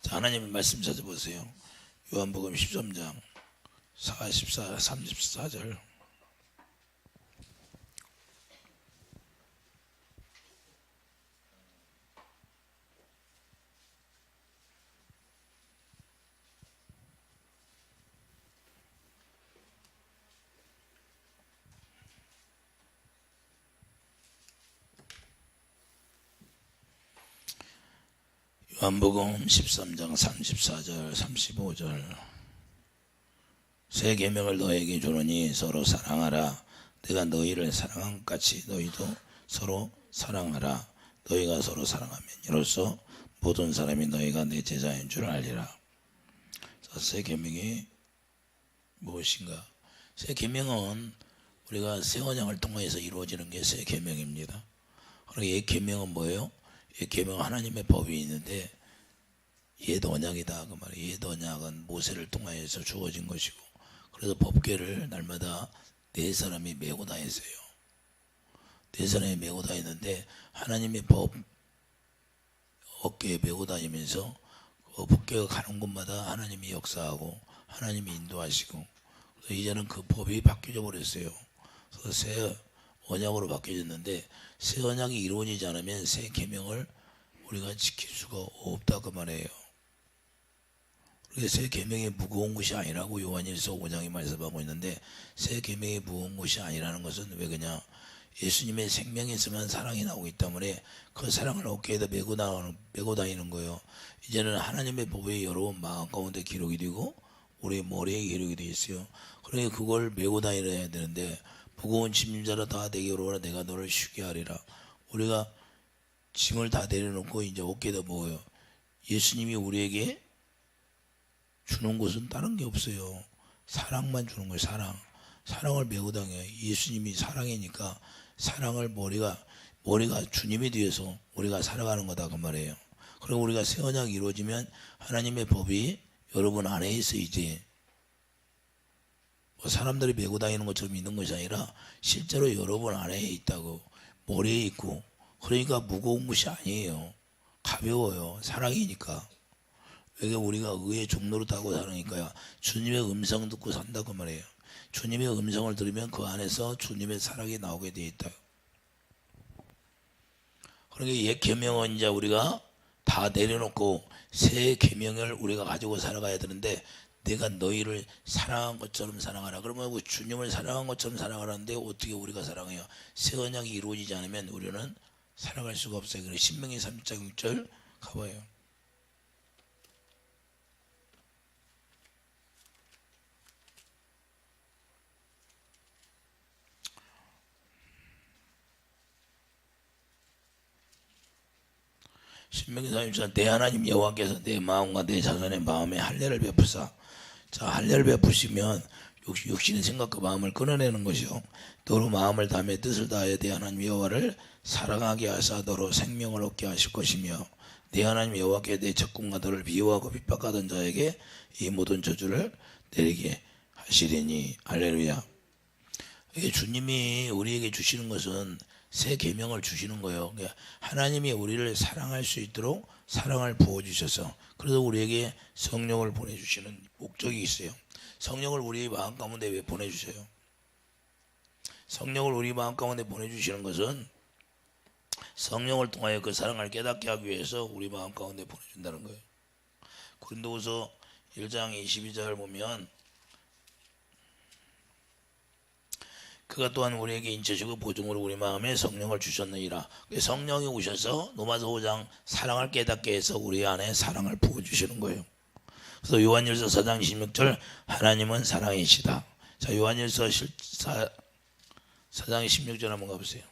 자, 하나님의 말씀 찾아보세요. 요한복음 13장 34절. 요한복음 13장 34절 35절. 새 계명을 너에게 주노니 서로 사랑하라. 내가 너희를 사랑한 것 같이 너희도 서로 사랑하라. 너희가 서로 사랑하면 이로써 모든 사람이 너희가 내 제자인 줄 알리라. 자, 새 계명이 무엇인가? 새 계명은 우리가 새 언약을 통해서 이루어지는 게 새 계명입니다. 그리고 이 계명은 뭐예요? 이 계명은 하나님의 법이 있는데 옛 언약이다 그 말이에요. 옛 언약은 모세를 통하여서 주어진 것이고, 그래서 법궤를 날마다 네 사람이 메고 다녔어요. 네 사람이 메고 다녔는데 하나님의 법 어깨에 메고 다니면서 그 법궤가 가는 곳마다 하나님이 역사하고 하나님이 인도하시고, 그래서 이제는 그 법이 바뀌어 버렸어요. 그래서 새 언약으로 바뀌어졌는데, 새 언약이 이루어지지 않으면 새 계명을 우리가 지킬 수가 없다 그 말이에요. 새 계명이 무거운 것이 아니라고 요한일서 5장에 말씀하고 있는데, 새 계명이 무거운 것이 아니라는 것은 왜 그냥 예수님의 생명에 있으면 사랑이 나오기 때문에 그 사랑을 어깨에다 메고 다니는 거예요. 이제는 하나님의 법이 여러분 마음 가운데 기록이 되고 우리 머리에 기록이 되어 있어요. 그러니까 그걸 메고 다녀야 되는데, 무거운 짐진 자라 다 내게 오라 내가 너를 쉬게 하리라. 우리가 짐을 다 내려놓고 이제 어깨에다 먹어요. 예수님이 우리에게 주는 것은 다른 게 없어요. 사랑만 주는 거예요. 사랑을 메고 다녀요. 예수님이 사랑이니까 사랑을 머리가 주님이 되어서 우리가 살아가는 거다 그 말이에요. 그리고 우리가 새 언약이 이루어지면 하나님의 법이 여러분 안에 있어. 이제 뭐 사람들이 메고 다니는 것처럼 있는 것이 아니라 실제로 여러분 안에 있다고, 머리에 있고. 그러니까 무거운 것이 아니에요. 가벼워요. 사랑이니까. 왜 우리가 의의 종로를 타고 사니까요. 주님의 음성 듣고 산다고 말해요. 주님의 음성을 들으면 그 안에서 주님의 사랑이 나오게 되어 있다. 그러니까 옛 계명은 이제 우리가 다 내려놓고 새 계명을 우리가 가지고 살아가야 되는데, 내가 너희를 사랑한 것처럼 사랑하라. 그러면 주님을 사랑한 것처럼 사랑하라는데 어떻게 우리가 사랑해요? 새 언약이 이루어지지 않으면 우리는 살아갈 수가 없어요. 그래서 신명기 3장 6절 가봐요. 신명기 3장 내 하나님 여호와께서 내 마음과 내 자손의 마음에 할례를 베푸사. 자, 할례를 베푸시면 육신의 생각과 마음을 끊어내는 것이요, 너로 마음을 다하며 뜻을 다하여 내 하나님 여호와를 사랑하게 하사 너로 생명을 얻게 하실 것이며, 내 하나님 여호와께 내 적군과 너를 미워하고 핍박하던 자에게 이 모든 저주를 내리게 하시리니. 할렐루야. 이게 주님이 우리에게 주시는 것은 새 계명을 주시는 거예요. 그러니까 하나님이 우리를 사랑할 수 있도록 사랑을 부어주셔서, 그래서 우리에게 성령을 보내주시는 목적이 있어요. 성령을 우리 마음 가운데 왜 보내주세요? 성령을 우리 마음 가운데 보내주시는 것은 성령을 통하여 그 사랑을 깨닫게 하기 위해서 우리 마음 가운데 보내준다는 거예요. 고린도후서 1장 22절 보면, 그가 또한 우리에게 인체시고 보증으로 우리 마음에 성령을 주셨느니라. 성령이 오셔서 로마서 5장 사랑을 깨닫게 해서 우리 안에 사랑을 부어주시는 거예요. 그래서 요한일서 4장 16절 하나님은 사랑이시다. 자, 요한일서 4장 16절 한번 가보세요.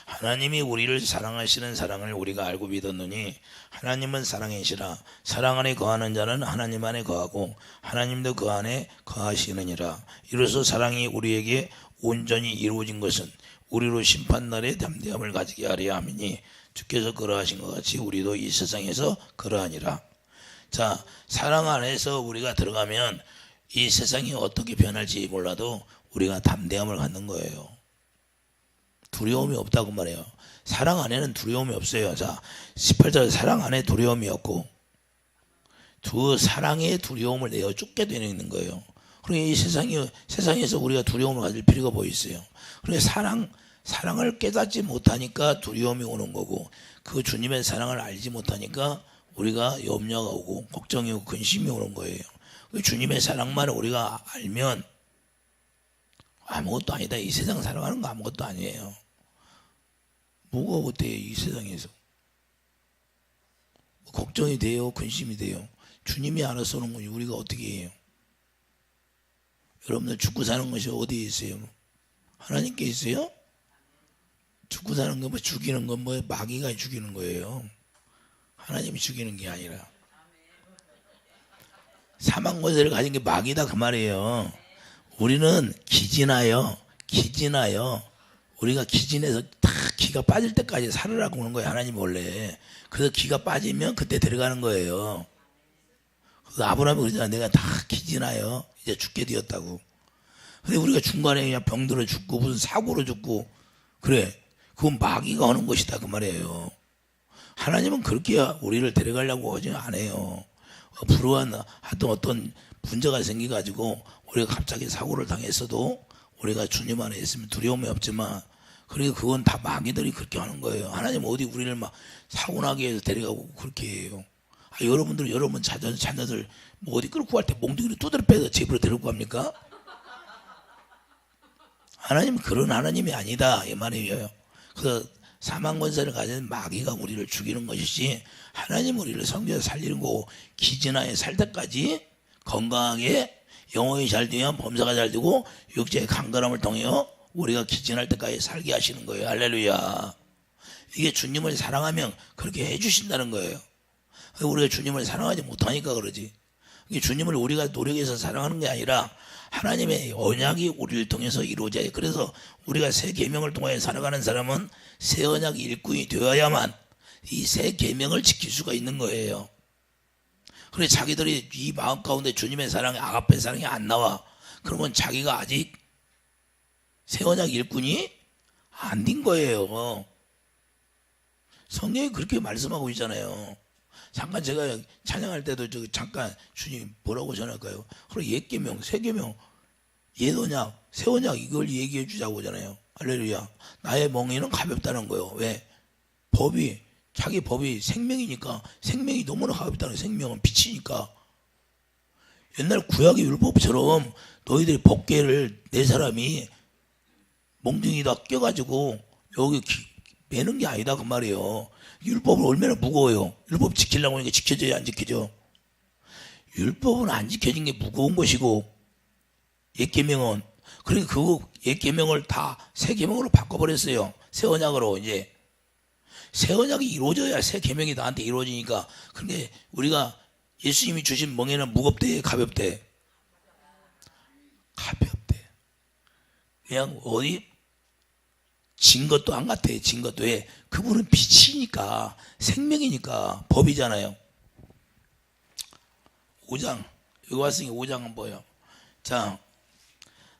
하나님이 우리를 사랑하시는 사랑을 우리가 알고 믿었느니 하나님은 사랑이시라. 사랑 안에 거하는 자는 하나님 안에 거하고 하나님도 그 안에 거하시느니라. 이로써 사랑이 우리에게 온전히 이루어진 것은 우리로 심판날에 담대함을 가지게 하려 함이니, 주께서 그러하신 것 같이 우리도 이 세상에서 그러하니라. 자, 사랑 안에서 우리가 들어가면 이 세상이 어떻게 변할지 몰라도 우리가 담대함을 갖는 거예요. 두려움이 없다고 말해요. 사랑 안에는 두려움이 없어요. 자, 18절 사랑 안에 두려움이 없고 두 사랑의 두려움을 내어 쫓게 되는 거예요. 그러니까 이 세상에서 우리가 두려움을 가질 필요가 뭐 있어요. 그러니까 사랑을 깨닫지 못하니까 두려움이 오는 거고, 그 주님의 사랑을 알지 못하니까 우리가 염려가 오고 걱정이 오고 근심이 오는 거예요. 주님의 사랑만 우리가 알면 아무것도 아니다. 이 세상 살아가는 거 아무것도 아니에요. 뭐가 어때요? 이 세상에서 걱정이 돼요, 근심이 돼요. 주님이 알아서 오는 거지 우리가 어떻게 해요? 여러분들 죽고 사는 것이 어디에 있어요? 하나님께 있어요? 죽고 사는 거 뭐 죽이는 건 뭐 마귀가 죽이는 거예요. 하나님이 죽이는 게 아니라. 사망 권세를 가진 게 마귀다 그 말이에요. 우리는 기진하여 우리가 기진해서 다 기가 빠질 때까지 살으라고 하는 거예요. 하나님 원래. 그래서 기가 빠지면 그때 들어가는 거예요. 그래서 아브라함이 그러잖아. 내가 다 기진하여 이제 죽게 되었다고. 근데 우리가 중간에 그냥 병들어 죽고 무슨 사고로 죽고 그래. 그건 마귀가 하는 것이다 그 말이에요. 하나님은 그렇게 우리를 데려가려고 하지 않아요. 불우한 하여튼 어떤 문제가 생겨가지고 우리가 갑자기 사고를 당했어도 우리가 주님 안에 있으면 두려움이 없지만, 그러니까 그건 다 마귀들이 그렇게 하는 거예요. 하나님 어디 우리를 막 사고나게 해서 데려가고 그렇게 해요. 여러분들 여러분 자녀들 뭐 어디 끌고 갈 때 몽둥이를 두드려 빼서 집으로 데리고 갑니까? 하나님은 그런 하나님이 아니다 이 말이에요. 그래서 사망 권세를 가진 마귀가 우리를 죽이는 것이지, 하나님 우리를 섬겨서 살리는 거고, 기진하에 살 때까지 건강하게 영혼이 잘 되면 범사가 잘 되고 육체의 강건함을 통해 우리가 기진할 때까지 살게 하시는 거예요. 할렐루야. 이게 주님을 사랑하면 그렇게 해주신다는 거예요. 우리가 주님을 사랑하지 못하니까 그러지. 이게 주님을 우리가 노력해서 사랑하는 게 아니라 하나님의 언약이 우리를 통해서 이루어져요. 그래서 우리가 새 계명을 통해 살아가는 사람은 새 언약 일꾼이 되어야만 이 새 계명을 지킬 수가 있는 거예요. 그래 자기들이 이 마음 가운데 주님의 사랑이 아가페 사랑이 안 나와. 그러면 자기가 아직 새 언약 일꾼이 안 된 거예요. 성경이 그렇게 말씀하고 있잖아요. 잠깐 제가 찬양할 때도 잠깐 주님 뭐라고 전할까요? 그럼 옛 계명, 새 계명, 옛 언약, 새 언약 이걸 얘기해 주자고 하잖아요. 할렐루야. 나의 멍에는 가볍다는 거예요. 왜? 자기 법이 생명이니까, 생명이 너무나 가볍다는 거예요. 생명은 빛이니까. 옛날 구약의 율법처럼 너희들이 법궤를 네 사람이 몽둥이다 껴가지고 여기 매는 게 아니다 그 말이에요. 율법은 얼마나 무거워요. 율법 지키려고 하니까 지켜져야 안 지켜져. 율법은 안 지켜진 게 무거운 것이고, 옛 계명은 그러니까 그 옛 계명을 다 새 계명으로 바꿔버렸어요. 새 언약으로. 이제 새 언약이 이루어져야 새 계명이 나한테 이루어지니까. 그런데 우리가 예수님이 주신 멍에는 무겁대 가볍대? 가볍대. 그냥 어디 진 것도 안 같아. 진 것도. 왜? 그분은 빛이니까, 생명이니까, 법이잖아요. 5장 여기 왔으니 5장 한번 보여. 자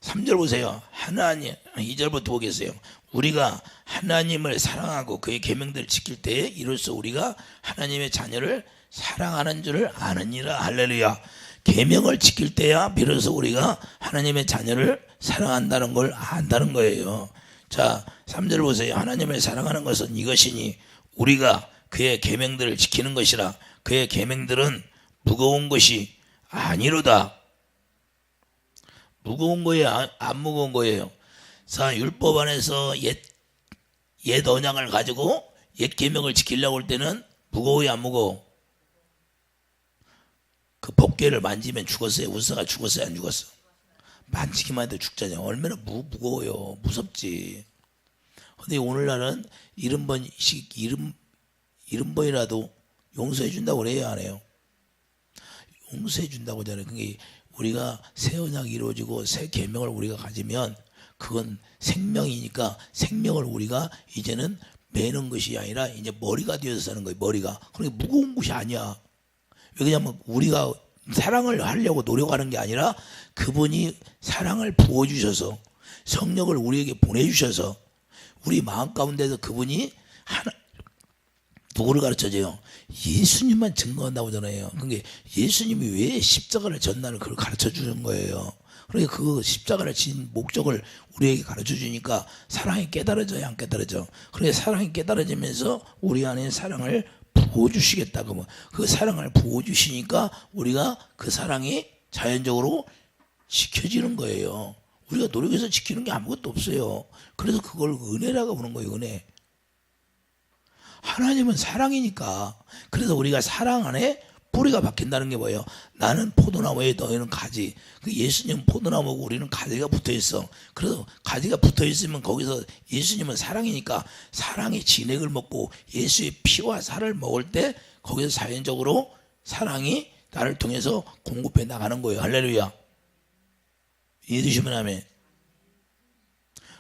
3절 보세요. 하나님, 2절부터 보겠어요. 우리가 하나님을 사랑하고 그의 계명들을 지킬 때에 이로써 우리가 하나님의 자녀를 사랑하는 줄을 아느니라. 할렐루야. 계명을 지킬 때야 비로소 우리가 하나님의 자녀를 사랑한다는 걸 안다는 거예요. 자 3절 보세요. 하나님을 사랑하는 것은 이것이니 우리가 그의 계명들을 지키는 것이라. 그의 계명들은 무거운 것이 아니로다. 무거운 거예요? 안 무거운 거예요? 자, 율법 안에서 옛 언약을 가지고 옛 계명을 지키려고 할 때는 무거워요, 안 무거워? 그 법궤를 만지면 죽었어요? 우사가 죽었어요, 안 죽었어? 만지기만 해도 죽잖아요. 얼마나 무거워요. 무섭지. 근데 오늘날은 70번이라도 용서해 준다고 그래요, 안 해요? 용서해 준다고 하잖아요. 그게 우리가 새 언약이 이루어지고 새 계명을 우리가 가지면 그건 생명이니까, 생명을 우리가 이제는 매는 것이 아니라 이제 머리가 되어서 사는 거예요. 머리가. 그러니까 무거운 것이 아니야. 왜냐하면 우리가 사랑을 하려고 노력하는 게 아니라 그분이 사랑을 부어주셔서 성령을 우리에게 보내주셔서 우리 마음 가운데서 그분이 하나 누구를 가르쳐줘요? 예수님만 증거한다고 하잖아요. 그러니까 예수님이 왜 십자가를 졌나를 그걸 가르쳐 주는 거예요. 그러니까 그 십자가를 진 목적을 우리에게 가르쳐 주니까 사랑이 깨달아져야 안 깨달아져. 그러니까 사랑이 깨달아지면서 우리 안에 사랑을 부어주시겠다. 그러면 그 사랑을 부어주시니까 우리가 그 사랑이 자연적으로 지켜지는 거예요. 우리가 노력해서 지키는 게 아무것도 없어요. 그래서 그걸 은혜라고 부르는 거예요. 은혜. 하나님은 사랑이니까. 그래서 우리가 사랑 안에 뿌리가 박힌다는 게 뭐예요? 나는 포도나무에 너희는 가지. 그 예수님은 포도나무고 우리는 가지가 붙어있어. 그래서 가지가 붙어있으면 거기서 예수님은 사랑이니까 사랑의 진액을 먹고 예수의 피와 살을 먹을 때 거기서 자연적으로 사랑이 나를 통해서 공급해 나가는 거예요. 할렐루야. 이해되시면 아멘.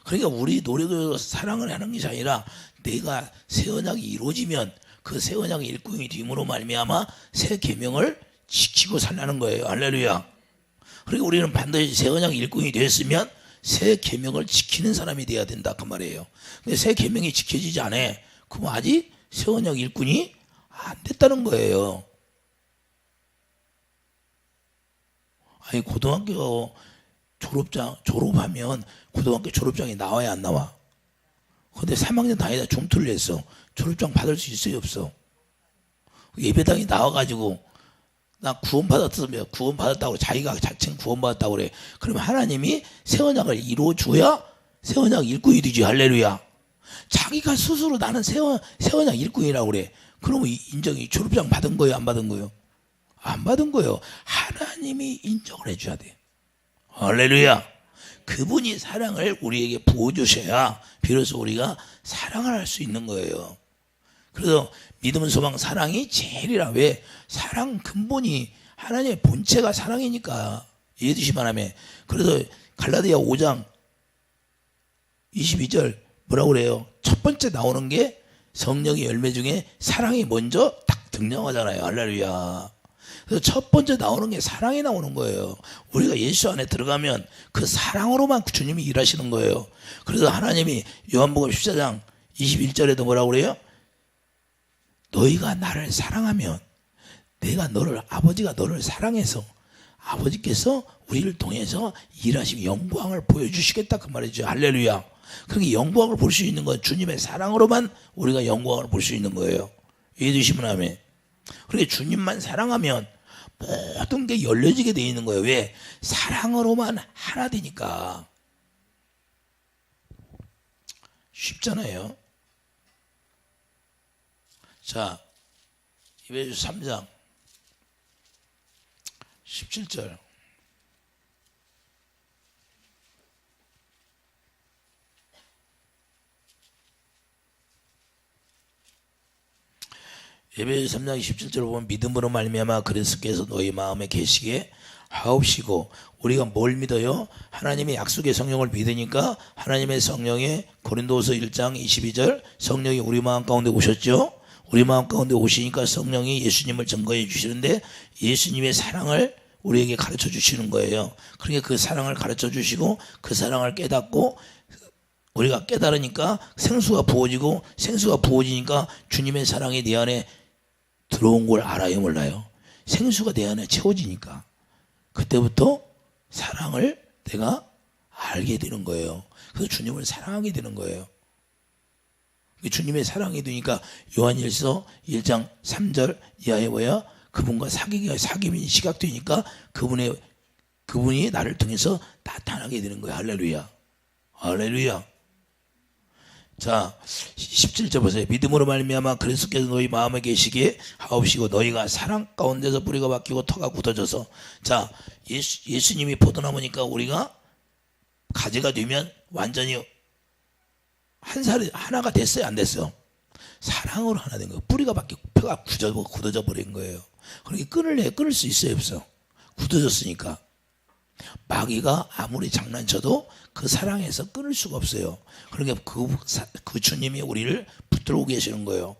그러니까 우리 노력으로 사랑을 하는 것이 아니라 내가 새 언약이 이루어지면 그 새 언약의 일꾼이 됨으로 말미암아 새 계명을 지키고 살라는 거예요. 할렐루야. 그러니까 우리는 반드시 새 언약의 일꾼이 되었으면 새 계명을 지키는 사람이 돼야 된다 그 말이에요. 근데 새 계명이 지켜지지 않아. 그럼 아직 새 언약 일꾼이 안 됐다는 거예요. 아니 고등학교 졸업하면 고등학교 졸업장이 나와야 안 나와? 근데 3학년 다니다 중퇴를 했어. 졸업장 받을 수 있어요, 없어? 예배당에 나와가지고 나 구원받았으면 구원받았다고 자기가 자칭 구원받았다고 그래. 그러면 하나님이 새 언약을 이루어줘야 새 언약 일꾼이 되지. 할렐루야. 자기가 스스로 나는 새 언약 일꾼이라고 그래. 그러면 인정이 졸업장 받은 거예요, 안 받은 거예요? 안 받은 거예요. 하나님이 인정을 해줘야 돼. 할렐루야. 그분이 사랑을 우리에게 부어주셔야 비로소 우리가 사랑을 할 수 있는 거예요. 그래서 믿음, 소망, 사랑이 제일이라. 왜? 사랑 근본이 하나님의 본체가 사랑이니까. 이해되시면 하면. 그래서 갈라디아 5장 22절 뭐라고 그래요? 첫 번째 나오는 게 성령의 열매 중에 사랑이 먼저 딱 등장하잖아요. 할렐루야. 그래서 첫 번째 나오는 게 사랑이 나오는 거예요. 우리가 예수 안에 들어가면 그 사랑으로만 주님이 일하시는 거예요. 그래서 하나님이 요한복음 14장 21절에도 뭐라고 그래요? 너희가 나를 사랑하면 아버지가 너를 사랑해서 아버지께서 우리를 통해서 일하시면 영광을 보여주시겠다 그 말이죠. 할렐루야. 그러니까 영광을 볼 수 있는 건 주님의 사랑으로만 우리가 영광을 볼 수 있는 거예요. 이해되시면 아멘. 그러니까 주님만 사랑하면 모든 게 열려지게 되어 있는 거예요. 왜? 사랑으로만 하나 되니까. 쉽잖아요. 자, 에베소서 3장 17절. 에베소서 3장 17절을 보면 믿음으로 말미암아 그리스도께서 너희 마음에 계시게 하옵시고. 우리가 뭘 믿어요? 하나님의 약속의 성령을 믿으니까 하나님의 성령의 고린도서 1장 22절 성령이 우리 마음 가운데 오셨죠. 우리 마음 가운데 오시니까 성령이 예수님을 증거해 주시는데 예수님의 사랑을 우리에게 가르쳐 주시는 거예요. 그러니까 그 사랑을 가르쳐 주시고 그 사랑을 깨닫고 우리가 깨달으니까 생수가 부어지고 생수가 부어지니까 주님의 사랑이 내 안에 들어온 걸 알아요, 몰라요? 생수가 내 안에 채워지니까 그때부터 사랑을 내가 알게 되는 거예요. 그래서 주님을 사랑하게 되는 거예요. 주님의 사랑이 되니까 요한일서 1장 3절 이하에 뭐야? 그분과 사귐이 시각되니까 그분이 나를 통해서 나타나게 되는 거야. 할렐루야. 할렐루야. 자, 17절 보세요. 믿음으로 말미암아 그리스도께서 너희 마음에 계시기에 하옵시고 너희가 사랑 가운데서 뿌리가 박히고 터가 굳어져서. 자, 예수님이 포도나무니까 우리가 가지가 되면 완전히 하나가 됐어요, 안 됐어요? 사랑으로 하나 된 거예요. 뿌리가 박히고 펴가 굳어져 버린 거예요. 그러니까 끊을 수 있어요, 없어? 굳어졌으니까. 마귀가 아무리 장난쳐도 그 사랑에서 끊을 수가 없어요. 그러니까 그 주님이 우리를 붙들고 계시는 거예요.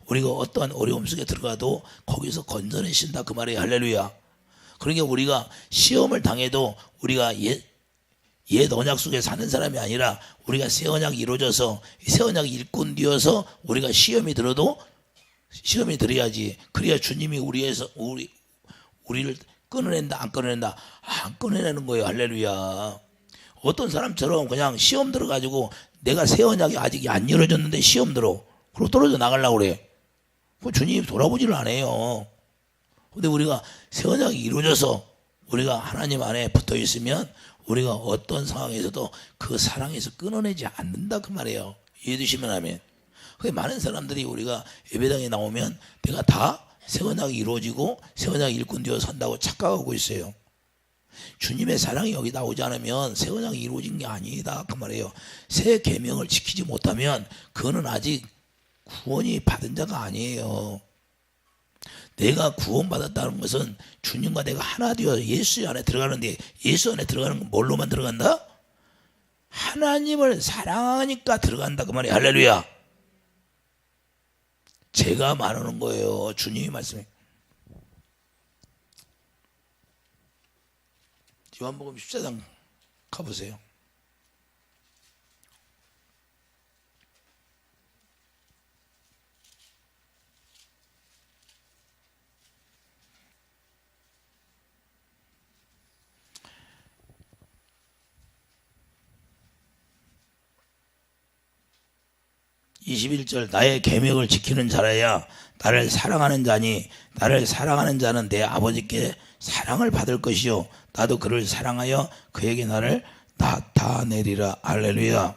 우리가 어떠한 어려움 속에 들어가도 거기서 건져내신다 그 말이에요. 할렐루야. 그러니까 우리가 시험을 당해도 우리가 옛 언약 속에 사는 사람이 아니라 우리가 새 언약이 이루어져서 새 언약 일꾼 되어서 우리가 시험이 들어도 시험이 들어야지. 그래야 주님이 우리를 끊어낸다 안 끊어낸다? 안 끊어내는 거예요. 할렐루야. 어떤 사람처럼 그냥 시험 들어가지고 내가 새 언약이 아직 안 이루어졌는데 시험 들어. 그리고 떨어져 나가려고 그래. 주님이 돌아보지를 않아요. 근데 우리가 새 언약이 이루어져서 우리가 하나님 안에 붙어 있으면 우리가 어떤 상황에서도 그 사랑에서 끊어내지 않는다 그 말이에요. 이해되시면 하면. 많은 사람들이 우리가 예배당에 나오면 내가 다 새 언약이 이루어지고 새 언약 일꾼 되어 산다고 착각하고 있어요. 주님의 사랑이 여기 나오지 않으면 새 언약이 이루어진 게 아니다 그 말이에요. 새 계명을 지키지 못하면 그거는 아직 구원이 받은 자가 아니에요. 내가 구원받았다는 것은 주님과 내가 하나 되어 예수 안에 들어가는데, 예수 안에 들어가는 건 뭘로만 들어간다? 하나님을 사랑하니까 들어간다 그 말이에요. 할렐루야. 제가 말하는 거예요. 주님이 말씀해. 요한복음 14장 가보세요. (21절) 나의 계명을 지키는 자라야 나를 사랑하는 자니 나를 사랑하는 자는 내 아버지께 사랑을 받을 것이요 나도 그를 사랑하여 그에게 나를 나타내리라. 할렐루야.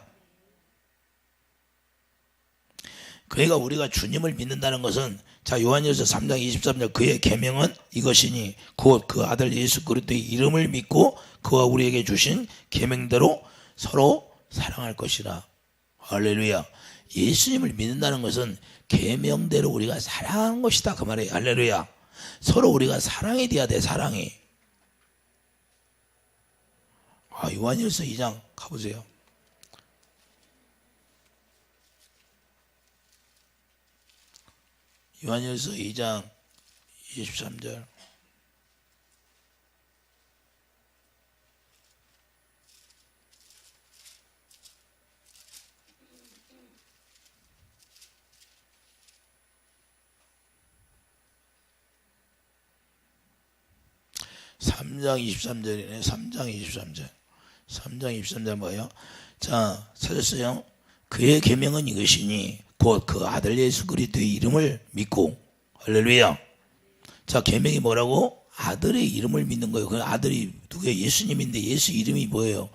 그러니까 우리가 주님을 믿는다는 것은, 자, 요한일서 3장 23절 그의 계명은 이것이니 곧 그 아들 예수 그리스도의 이름을 믿고 그와 우리에게 주신 계명대로 서로 사랑할 것이라. 할렐루야. 예수님을 믿는다는 것은 계명대로 우리가 사랑하는 것이다 그 말이에요. 할렐루야. 서로 우리가 사랑이 돼야 돼. 사랑이. 요한일서 2장 가보세요. 요한일서 2장 23절. (3장 23절이네) 3장 23절. 3장 23절 뭐예요? 자, 찾았어요? 그의 계명은 이것이니 곧 그 아들 예수 그리스도의 이름을 믿고. 할렐루야. 자, 계명이 뭐라고? 아들의 이름을 믿는 거예요. 그 아들이 누구예요? 예수님인데 예수 이름이 뭐예요?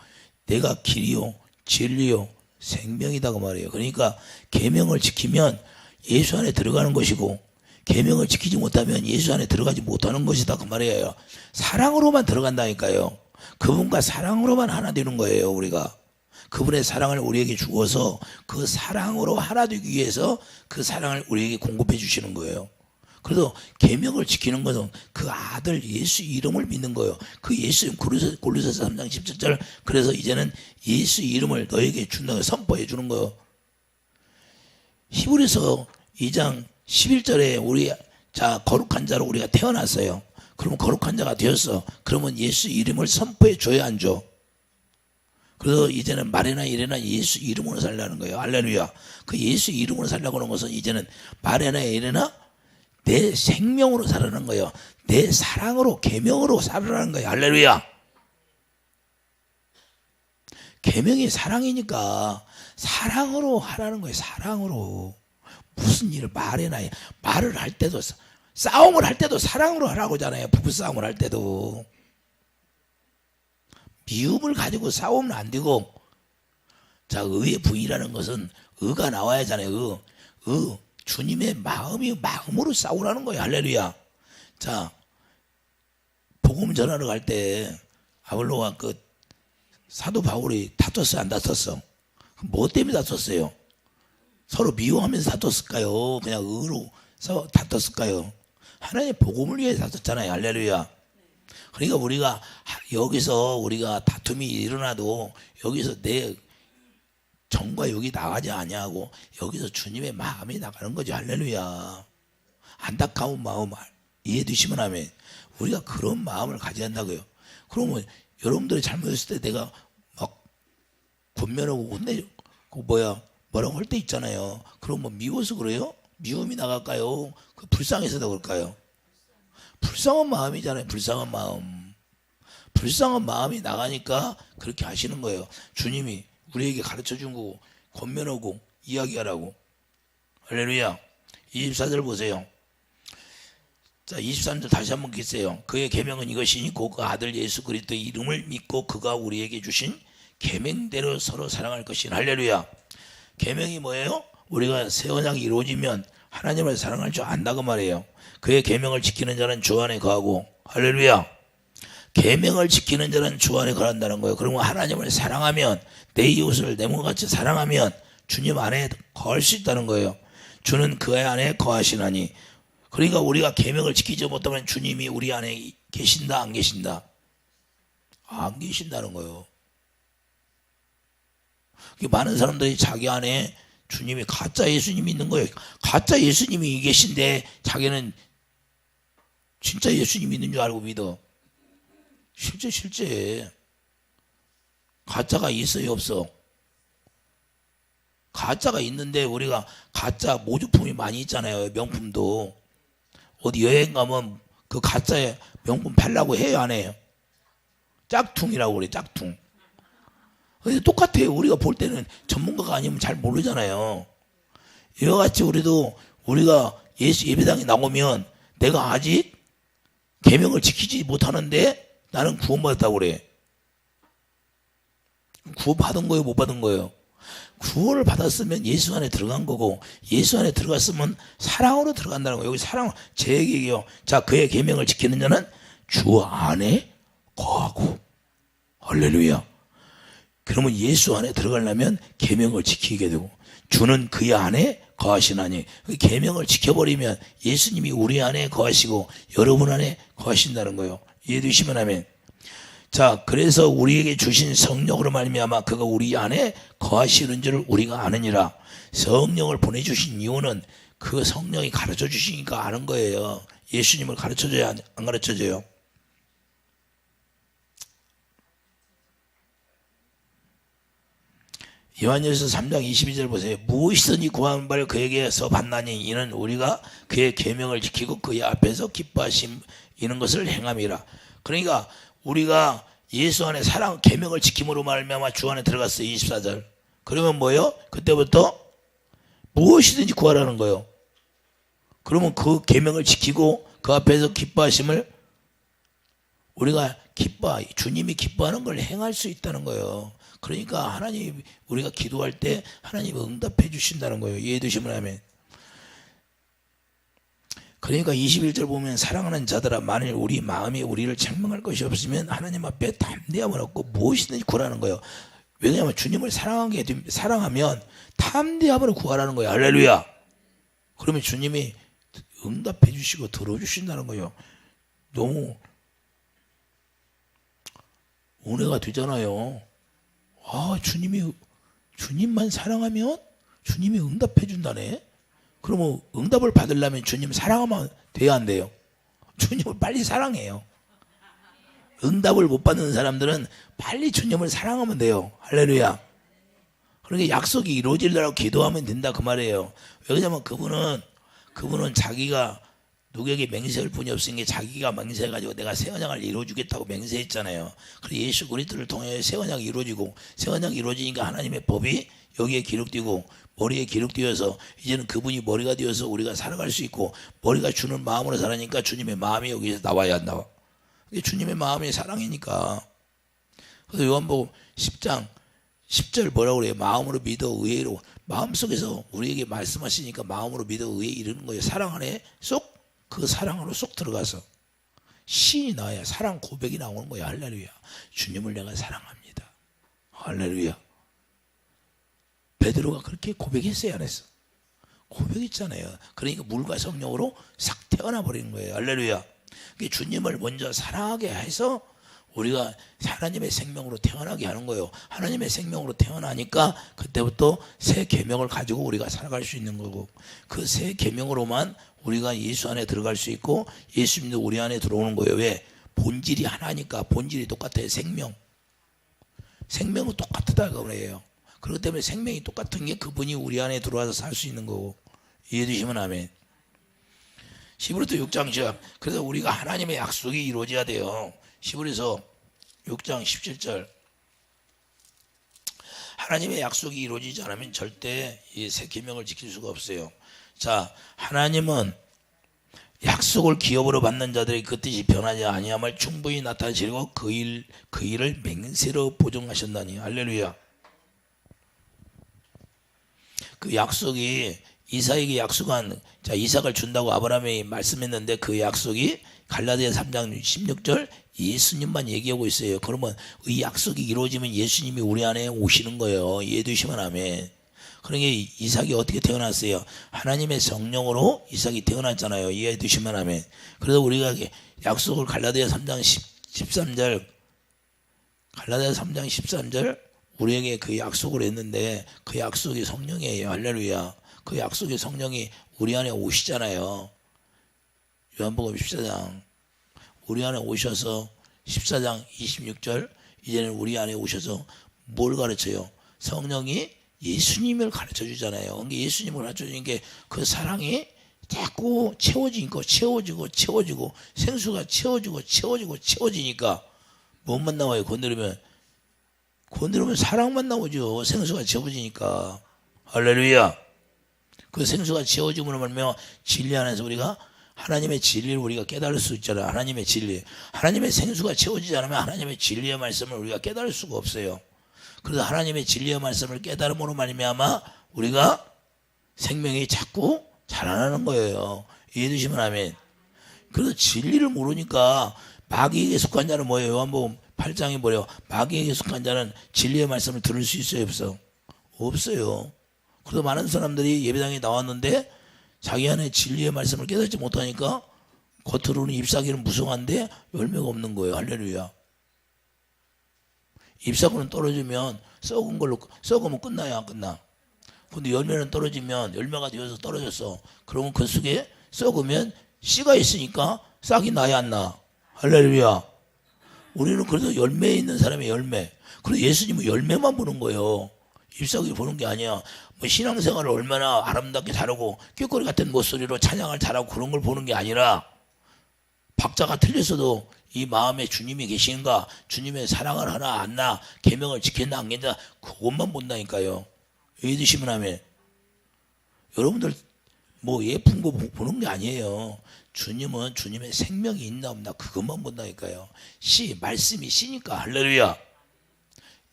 내가 길이요 진리요 생명이다 그 말이에요. 그러니까 계명을 지키면 예수 안에 들어가는 것이고, 계명을 지키지 못하면 예수 안에 들어가지 못하는 것이다 그 말이에요. 사랑으로만 들어간다니까요. 그분과 사랑으로만 하나 되는 거예요. 우리가 그분의 사랑을 우리에게 주어서 그 사랑으로 하나 되기 위해서 그 사랑을 우리에게 공급해 주시는 거예요. 그래서 계명을 지키는 것은 그 아들 예수 이름을 믿는 거예요. 그 예수 이름, 골로새서 3장 17절. 그래서 이제는 예수 이름을 너에게 준다고 선포해 주는 거예요. 히브리서 2장 11절에 우리, 자, 거룩한 자로 우리가 태어났어요. 그러면 거룩한 자가 되었어. 그러면 예수 이름을 선포해 줘야 안 줘. 그래서 이제는 말이나 이래나 예수 이름으로 살라는 거예요. 할렐루야. 그 예수 이름으로 살라고 하는 것은 이제는 말이나 이래나 내 생명으로 살라는 거예요. 내 사랑으로, 계명으로 살라는 거예요. 할렐루야. 계명이 사랑이니까 사랑으로 하라는 거예요. 사랑으로. 무슨 일을 말을 할 때도, 싸움을 할 때도 사랑으로 하라고 하잖아요. 부부싸움을 할 때도. 미움을 가지고 싸우면 안 되고. 자, 의의 부인이라는 것은 의가 나와야 하잖아요. 주님의 마음으로 싸우라는 거예요. 할렐루야. 자, 복음 전하러 갈 때 아볼로가 그 사도 바울이 다퉜어 안 다퉜어? 뭐 때문에 다퉜어요? 서로 미워하면서 다퉜을까요? 그냥 의로 다퉜을까요? 하나님의 복음을 위해 다퉜잖아요. 할렐루야. 그러니까 우리가 여기서 우리가 다툼이 일어나도 여기서 내 정과 욕이 나가지 아니하고 여기서 주님의 마음이 나가는 거죠. 할렐루야. 안타까운 마음 이해해 주시면 하면 우리가 그런 마음을 가져야 한다고요. 그러면 여러분들이 잘못했을 때 내가 막 권면하고 혼내 뭐라고 할 때 있잖아요. 그럼 뭐 미워서 그래요? 미움이 나갈까요? 그 불쌍해서도 그럴까요? 불쌍한 마음이잖아요. 불쌍한 마음. 불쌍한 마음이 나가니까 그렇게 하시는 거예요. 주님이 우리에게 가르쳐 준 거고 권면하고 이야기하라고. 할렐루야. 24절 보세요. 자, 23절 다시 한번 보세요. 그의 계명은 이것이니 곧 그 아들 예수 그리스도의 이름을 믿고 그가 우리에게 주신 계명대로 서로 사랑할 것이니. 할렐루야. 계명이 뭐예요? 우리가 새 언약이 이루어지면 하나님을 사랑할 줄 안다고 말이에요. 그의 계명을 지키는 자는 주 안에 거하고. 할렐루야. 계명을 지키는 자는 주 안에 거한다는 거예요. 그러면 하나님을 사랑하면, 내 이웃을 내 몸같이 사랑하면 주님 안에 거할 수 있다는 거예요. 주는 그 안에 거하시나니. 그러니까 우리가 계명을 지키지 못하면 주님이 우리 안에 계신다 안 계신다? 안 계신다는 거예요. 많은 사람들이 자기 안에 주님이 가짜 예수님이 있는 거예요. 가짜 예수님이 계신데 자기는 진짜 예수님이 있는 줄 알고 믿어. 실제 가짜가 있어요 없어? 가짜가 있는데 우리가 가짜 모조품이 많이 있잖아요. 명품도 어디 여행 가면 그 가짜의 명품 팔라고 해요 안 해요? 짝퉁이라고 그래. 짝퉁. 근데 똑같아요. 우리가 볼 때는 전문가가 아니면 잘 모르잖아요. 이와 같이 우리가 예수 예배당에 나오면 내가 아직 계명을 지키지 못하는데 나는 구원받았다고 그래. 구원받은 거예요 못 받은 거예요? 구원을 받았으면 예수 안에 들어간 거고, 예수 안에 들어갔으면 사랑으로 들어간다는 거예요. 여기 사랑, 제 얘기예요. 자, 그의 계명을 지키는 자는 주 안에 거하고. 할렐루야. 그러면 예수 안에 들어가려면 계명을 지키게 되고, 주는 그의 안에 거하시나니. 그 계명을 지켜버리면 예수님이 우리 안에 거하시고 여러분 안에 거하신다는 거예요. 이해되시면 아멘. 자, 그래서 우리에게 주신 성령으로 말미암아 그가 우리 안에 거하시는 줄 우리가 아느니라. 성령을 보내주신 이유는 그 성령이 가르쳐 주시니까 아는 거예요. 예수님을 가르쳐줘야 안 가르쳐줘요? 요한일서 3장 22절 보세요. 무엇이든지 구하는 바를 그에게서 받나니 이는 우리가 그의 계명을 지키고 그의 앞에서 기뻐하심 이는 것을 행함이라. 그러니까 우리가 예수 안에 사랑 계명을 지킴으로 말미암아 주 안에 들어갔어요. 24절. 그러면 뭐예요? 그때부터 무엇이든지 구하라는 거예요. 그러면 그 계명을 지키고 그 앞에서 기뻐하심을 우리가 주님이 기뻐하는 걸 행할 수 있다는 거예요. 그러니까 하나님 우리가 기도할 때 하나님이 응답해 주신다는 거예요. 이해되시면 아멘. 그러니까 21절 보면 사랑하는 자들아 만일 우리 마음이 우리를 책망할 것이 없으면 하나님 앞에 담대함을 얻고 무엇이든지 구하라는 거예요. 왜냐하면 주님을 사랑하면 담대함으로 구하라는 거예요. 할렐루야. 그러면 주님이 응답해 주시고 들어주신다는 거예요. 너무 은혜가 되잖아요. 아, 주님만 사랑하면 주님이 응답해 준다네. 그러면 응답을 받으려면 주님 사랑하면 돼야 안 돼요? 주님을 빨리 사랑해요. 응답을 못 받는 사람들은 빨리 주님을 사랑하면 돼요. 할렐루야. 그러니까 약속이 이루어지려고 기도하면 된다 그 말이에요. 왜냐면 그분은 자기가 누구에게 맹세할 분이 없으니 자기가 맹세해가지고 내가 새 언약을 이루어주겠다고 맹세했잖아요. 그래서 예수 그리스도를 통해 새 언약이 이루어지고, 새 언약이 이루어지니까 하나님의 법이 여기에 기록되고 머리에 기록되어서 이제는 그분이 머리가 되어서 우리가 살아갈 수 있고, 머리가 주는 마음으로 살아니까 주님의 마음이 여기서 나와야 안 나와. 이게 주님의 마음이 사랑이니까. 그래서 요한복음 10장 10절 뭐라고 그래요? 마음으로 믿어 의회로. 마음속에서 우리에게 말씀하시니까 마음으로 믿어 의회 이르는 거예요. 사랑 안에 그 사랑으로 쏙 들어가서 신이 나와야 사랑 고백이 나오는 거야. 할렐루야. 주님을 내가 사랑합니다. 할렐루야. 베드로가 그렇게 고백했어요 안 했어? 고백했잖아요. 그러니까 물과 성령으로 싹 태어나 버리는 거예요. 할렐루야. 주님을 먼저 사랑하게 해서 우리가 하나님의 생명으로 태어나게 하는 거예요. 하나님의 생명으로 태어나니까 그때부터 새 계명을 가지고 우리가 살아갈 수 있는 거고, 그 새 계명으로만 우리가 예수 안에 들어갈 수 있고 예수님도 우리 안에 들어오는 거예요. 왜? 본질이 하나니까. 본질이 똑같아요. 생명. 생명은 똑같다고 그래요. 그렇기 때문에 생명이 똑같은 게 그분이 우리 안에 들어와서 살 수 있는 거고. 이해해 주시면 아멘. 히브리서 6장 10. 그래서 우리가 하나님의 약속이 이루어져야 돼요. 히브리서 6장 17절. 하나님의 약속이 이루어지지 않으면 절대 이 새 계명을 지킬 수가 없어요. 자, 하나님은 약속을 기업으로 받는 자들이 그 뜻이 변하지 아니함을 충분히 나타내시고 그 일을 맹세로 보증하셨나니. 할렐루야. 그 약속이 이삭에게 약속한, 자, 이삭을 준다고 아브라함이 말씀했는데 그 약속이 갈라디아 3장 16절 예수님만 얘기하고 있어요. 그러면 이 약속이 이루어지면 예수님이 우리 안에 오시는 거예요. 이해해 주시면 아멘. 그러니까 이삭이 어떻게 태어났어요? 하나님의 성령으로 이삭이 태어났잖아요. 이해해 주시면 아멘. 그래서 우리가 약속을 갈라디아 3장 13절 갈라디아 3장 13절 우리에게 그 약속을 했는데 그 약속이 성령이에요. 할렐루야. 그 약속의 성령이 우리 안에 오시잖아요. 요한복음 14장 우리 안에 오셔서 14장 26절 이제는 우리 안에 오셔서 뭘 가르쳐요? 성령이 예수님을 가르쳐 주잖아요. 그러니까 예수님을 가르쳐 주는 게 그 사랑이 자꾸 채워지니까 채워지고 생수가 채워지니까 뭐만 나와요? 건드리면 사랑만 나오죠. 생수가 채워지니까. 할렐루야. 그 생수가 채워짐으로 말미암아 진리 안에서 우리가 하나님의 진리를 우리가 깨달을 수 있잖아요. 하나님의 진리. 하나님의 생수가 채워지지 않으면 하나님의 진리의 말씀을 우리가 깨달을 수가 없어요. 그래서 하나님의 진리의 말씀을 깨달음으로 말미암아 우리가 생명이 자꾸 자라나는 거예요. 이해되시면 아멘. 그래서 진리를 모르니까 마귀에게 속한 자는 뭐예요? 요한복음 8장에 뭐래요? 마귀에게 속한 자는 진리의 말씀을 들을 수 있어요? 없어? 없어요. 그래서 많은 사람들이 예배당에 나왔는데 자기 안에 진리의 말씀을 깨닫지 못하니까 겉으로는 잎사귀는 무성한데 열매가 없는 거예요. 할렐루야. 잎사귀는 떨어지면 썩으면 끝나야 안 끝나. 근데 열매는 떨어지면 열매가 되어서 떨어졌어. 그러면 그 속에 썩으면 씨가 있으니까 싹이 나야 안 나. 할렐루야. 우리는 그래서 열매에 있는 사람의 열매. 그래서 예수님은 열매만 보는 거예요. 잎사귀 보는 게 아니야. 뭐 신앙생활을 얼마나 아름답게 잘하고 꾀꼬리 같은 목소리로 찬양을 잘하고 그런 걸 보는 게 아니라 박자가 틀렸어도 이 마음에 주님이 계시는가, 주님의 사랑을 하나 안나, 계명을 지켰나 안 지켰나 그것만 본다니까요. 왜 드시면 하면 여러분들 뭐 예쁜 거 보는 게 아니에요. 주님은 주님의 생명이 있나 없나 그것만 본다니까요. 말씀이 씨니까. 할렐루야.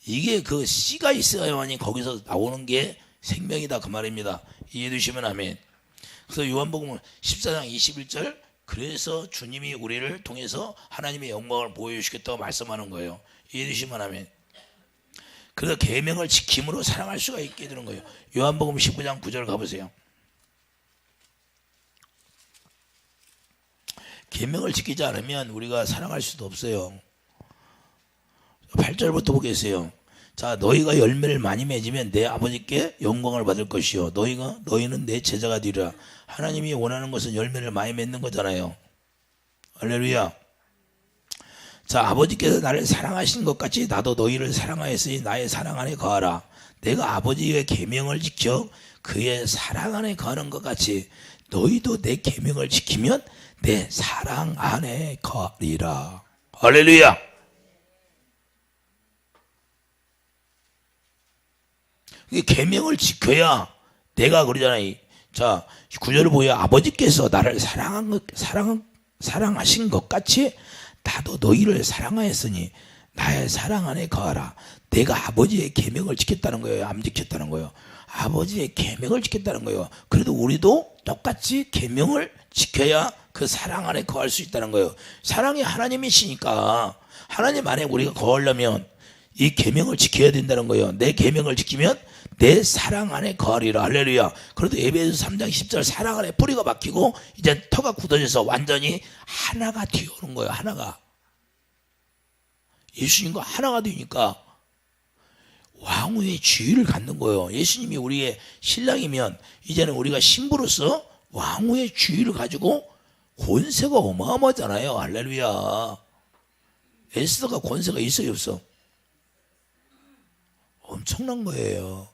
이게 그 씨가 있어야만이 거기서 나오는 게 생명이다 그 말입니다. 이해해 주시면 아멘. 그래서 요한복음 14장 21절 그래서 주님이 우리를 통해서 하나님의 영광을 보여주시겠다고 말씀하는 거예요. 이해해 주시면 아멘. 그래서 계명을 지킴으로 사랑할 수가 있게 되는 거예요. 요한복음 19장 9절 가보세요. 계명을 지키지 않으면 우리가 사랑할 수도 없어요. 8절부터 보겠어요. 자, 너희가 열매를 많이 맺으면 내 아버지께 영광을 받을 것이요 너희는 내 제자가 되리라. 하나님이 원하는 것은 열매를 많이 맺는 거잖아요. 할렐루야. 자, 아버지께서 나를 사랑하신 것 같이 나도 너희를 사랑하였으니 나의 사랑 안에 거하라. 내가 아버지의 계명을 지켜 그의 사랑 안에 거하는 것 같이 너희도 내 계명을 지키면 내 사랑 안에 거하리라. 할렐루야. 계명을 지켜야 내가 그러잖아요. 자, 구절을 보여 아버지께서 나를 사랑하신 것 같이 나도 너희를 사랑하였으니 나의 사랑 안에 거하라. 내가 아버지의 계명을 지켰다는 거예요. 안 지켰다는 거예요. 아버지의 계명을 지켰다는 거예요. 그래도 우리도 똑같이 계명을 지켜야 그 사랑 안에 거할 수 있다는 거예요. 사랑이 하나님이시니까 하나님 안에 우리가 거하려면 이 계명을 지켜야 된다는 거예요. 내 계명을 지키면 내 사랑 안에 거하리라. 할렐루야. 그래도 에베소서 3장 10절 사랑 안에 뿌리가 박히고 이제 터가 굳어져서 완전히 하나가 되어오는 거예요. 하나가. 예수님과 하나가 되니까 왕후의 지위를 갖는 거예요. 예수님이 우리의 신랑이면 이제는 우리가 신부로서 왕후의 지위를 가지고 권세가 어마어마하잖아요. 할렐루야. 에스더가 권세가 있어요 없어? 엄청난 거예요.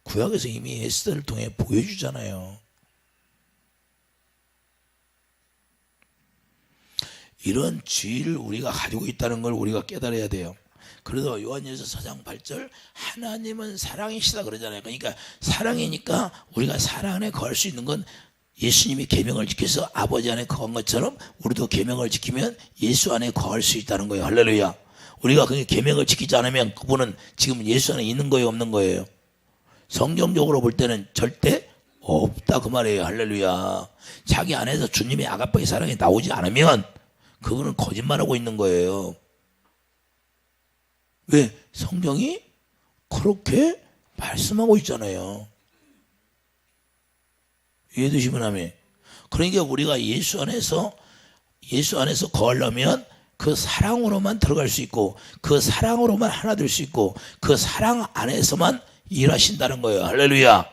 구약에서 이미 에스더를 통해 보여주잖아요. 이런 지위를 우리가 가지고 있다는 걸 우리가 깨달아야 돼요. 그래서 요한일서 4장 8절 하나님은 사랑이시다 그러잖아요. 그러니까 사랑이니까 우리가 사랑 안에 거할 수 있는 건 예수님이 계명을 지켜서 아버지 안에 거한 것처럼 우리도 계명을 지키면 예수 안에 거할 수 있다는 거예요. 할렐루야. 우리가 그 계명을 지키지 않으면 그분은 지금 예수 안에 있는 거예요, 없는 거예요? 성경적으로 볼 때는 절대 없다 그 말이에요. 할렐루야. 자기 안에서 주님의 아가빠의 사랑이 나오지 않으면 그거는 거짓말하고 있는 거예요. 왜? 성경이 그렇게 말씀하고 있잖아요. 이해되시면 아멘. 그러니까 우리가 예수 안에서 거하려면 그 사랑으로만 들어갈 수 있고 그 사랑으로만 하나 될 수 있고 그 사랑 안에서만 일하신다는 거예요. 할렐루야.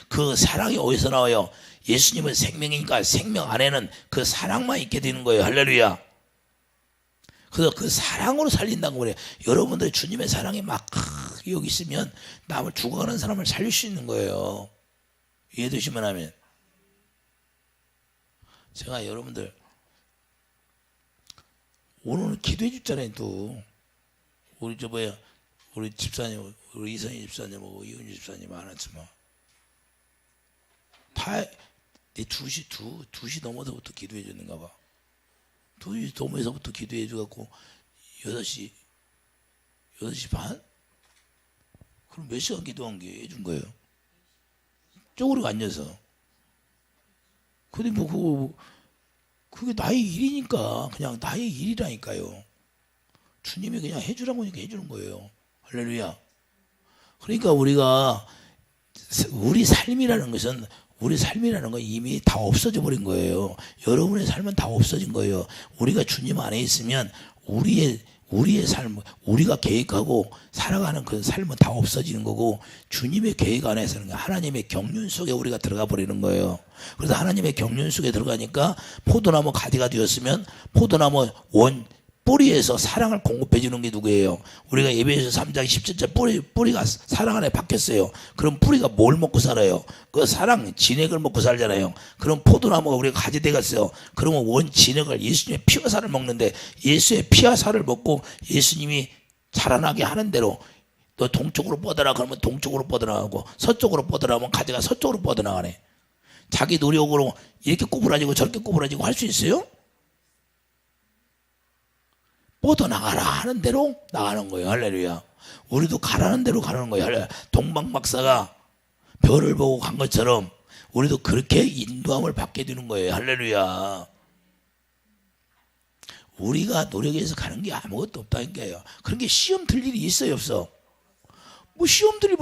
그 사랑이 어디서 나와요? 예수님은 생명이니까 생명 안에는 그 사랑만 있게 되는 거예요. 할렐루야. 그래서 그 사랑으로 살린다고 그래요. 여러분들 주님의 사랑이 막 여기 있으면 남을 죽어가는 사람을 살릴 수 있는 거예요. 이해되시면 하면. 제가 여러분들 오늘 기도해 줬잖아요. 또 우리 우리 집사님, 우리 이선희 집사님하고 이은주 집사님 많았지만 다 2시 넘어서부터 기도해 줬는가 봐. 2시 넘어서부터 기도해 줘갖고 6시 반? 그럼 몇 시간 기도한 게 해준 거예요? 쪼그리고 앉아서. 근데 그게 나의 일이니까, 그냥 나의 일이라니까요. 주님이 그냥 해주라고 하니까 해주는 거예요. 할렐루야. 그러니까 우리 삶이라는 건 이미 다 없어져 버린 거예요. 여러분의 삶은 다 없어진 거예요. 우리가 주님 안에 있으면 우리의 삶, 우리가 계획하고 살아가는 그 삶은 다 없어지는 거고 주님의 계획 안에서는 하나님의 경륜 속에 우리가 들어가 버리는 거예요. 그래서 하나님의 경륜 속에 들어가니까 포도나무 가지가 되었으면 포도나무 뿌리에서 사랑을 공급해 주는 게 누구예요? 우리가 에베소서 3장 17절 뿌리가 사랑 안에 박혔어요. 그럼 뿌리가 뭘 먹고 살아요? 그 사랑, 진액을 먹고 살잖아요. 그럼 포도나무가 우리가 가지 되겠어요. 그러면 진액을 예수님의 피와 살을 먹는데 예수의 피와 살을 먹고 예수님이 자라나게 하는 대로 너 동쪽으로 뻗어라 그러면 동쪽으로 뻗어나가고 서쪽으로 뻗어나가면 가지가 서쪽으로 뻗어나가네. 자기 노력으로 이렇게 꼬부라지고 저렇게 꼬부라지고 할 수 있어요? 뻗어나가라 하는 대로 나가는 거예요. 할렐루야. 우리도 가라는 대로 가는 거예요. 할렐루야. 동방박사가 별을 보고 간 것처럼 우리도 그렇게 인도함을 받게 되는 거예요. 할렐루야. 우리가 노력해서 가는 게 아무것도 없다니까요. 그런 게 시험 들 일이 있어요, 없어? 뭐 시험 들이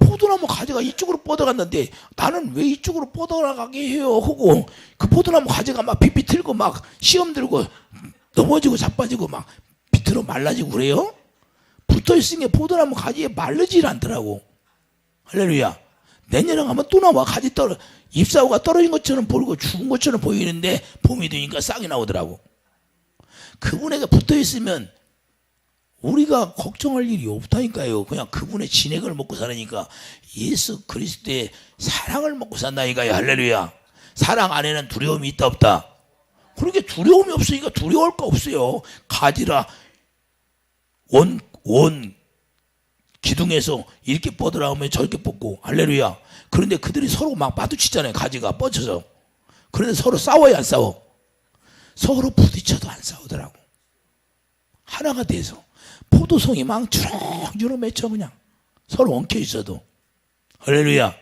포도나무 가지가 이쪽으로 뻗어갔는데 나는 왜 이쪽으로 뻗어나가게 해요? 하고 그 포도나무 가지가 막 빗빗 틀고 막 시험 들고 넘어지고 자빠지고 막 비틀어 말라지고 그래요? 붙어있으니 포도나무 가지에 말르질 않더라고. 할렐루야. 내년에 가면 또 나와. 가지 잎사구가 떨어진 것처럼 보이고 죽은 것처럼 보이는데 봄이 되니까 싹이 나오더라고. 그분에게 붙어있으면 우리가 걱정할 일이 없다니까요. 그냥 그분의 진액을 먹고 사니까 예수 그리스도의 사랑을 먹고 산다니까요. 할렐루야. 사랑 안에는 두려움이 있다 없다? 그렇게 두려움이 없으니까 두려울 거 없어요. 가지라 원 기둥에서 이렇게 뻗어나오면 저렇게 뻗고 할렐루야. 그런데 그들이 서로 막 마주치잖아요. 가지가 뻗쳐서. 그런데 서로 싸워야 안 싸워? 서로 부딪혀도 안 싸우더라고. 하나가 돼서 포도송이 막 주렁주렁 맺혀 그냥 서로 엉켜 있어도. 할렐루야.